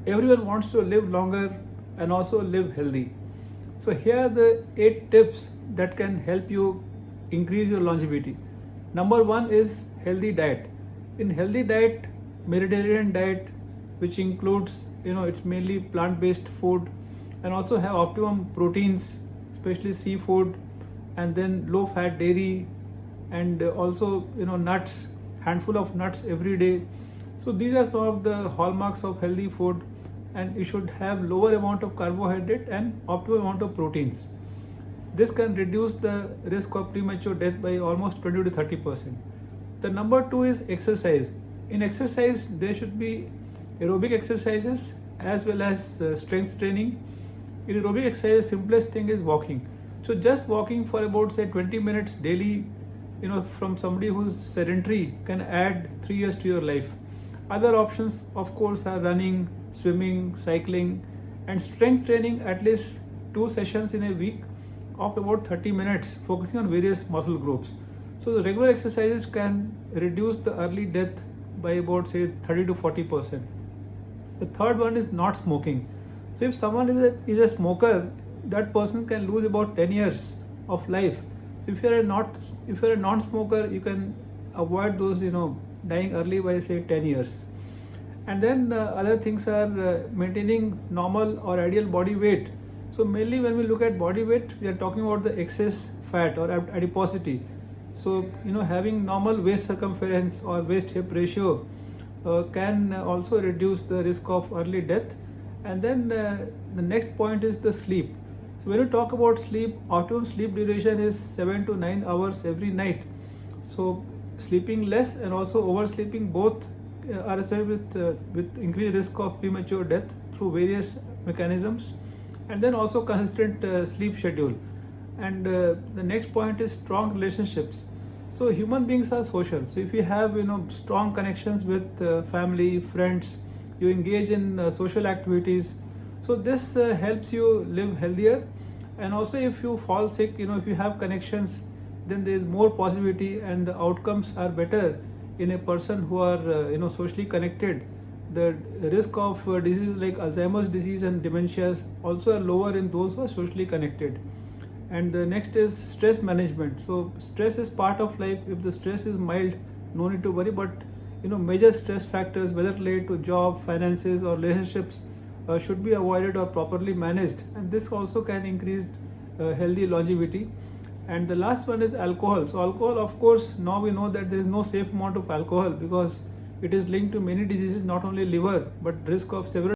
everyone wants to live longer and also live healthy. So here are the 8 tips that can help you increase your longevity. Number 1 is healthy diet. In healthy diet, Mediterranean diet, which includes, it's mainly plant-based food, and also have optimum proteins, especially seafood, and then low-fat dairy, and also nuts, handful of nuts every day. So these are some of the hallmarks of healthy food, and you should have lower amount of carbohydrate and optimal amount of proteins. This can reduce the risk of premature death by almost 20 to 30%. The number 2 is exercise. In exercise, there should be aerobic exercises as well as strength training. In aerobic exercise, simplest thing is walking. So just walking for about say 20 minutes daily, from somebody who's sedentary can add 3 years to your life. Other options, of course, are running, swimming, cycling, and strength training, at least 2 sessions in a week of about 30 minutes, focusing on various muscle groups. So the regular exercises can reduce the early death by about say 30 to 40%. The third one is not smoking. So if someone is a smoker, that person can lose about 10 years of life. So if you're a non-smoker, you can avoid those dying early by say 10 years. And then other things are maintaining normal or ideal body weight. So mainly when we look at body weight, we are talking about the excess fat or adiposity. So having normal waist circumference or waist hip ratio can also reduce the risk of early death. And then the next point is the sleep. So when you talk about sleep, optimum sleep duration is 7 to 9 hours every night. So sleeping less and also oversleeping both are associated with increased risk of premature death through various mechanisms. And then also consistent sleep schedule. And the next point is strong relationships. So human beings are social. So if you have strong connections with family, friends, you engage in social activities. So this helps you live healthier. And also if you fall sick, if you have connections, then there is more possibility and the outcomes are better in a person who are socially connected. The risk of diseases like Alzheimer's disease and dementias also are lower in those who are socially connected. And the next is stress management. So stress is part of life. If the stress is mild, no need to worry, but major stress factors, whether related to job, finances or relationships, should be avoided or properly managed, and this also can increase healthy longevity. And the last one is alcohol. So alcohol, of course, now we know that there is no safe amount of alcohol because it is linked to many diseases, not only liver but risk of several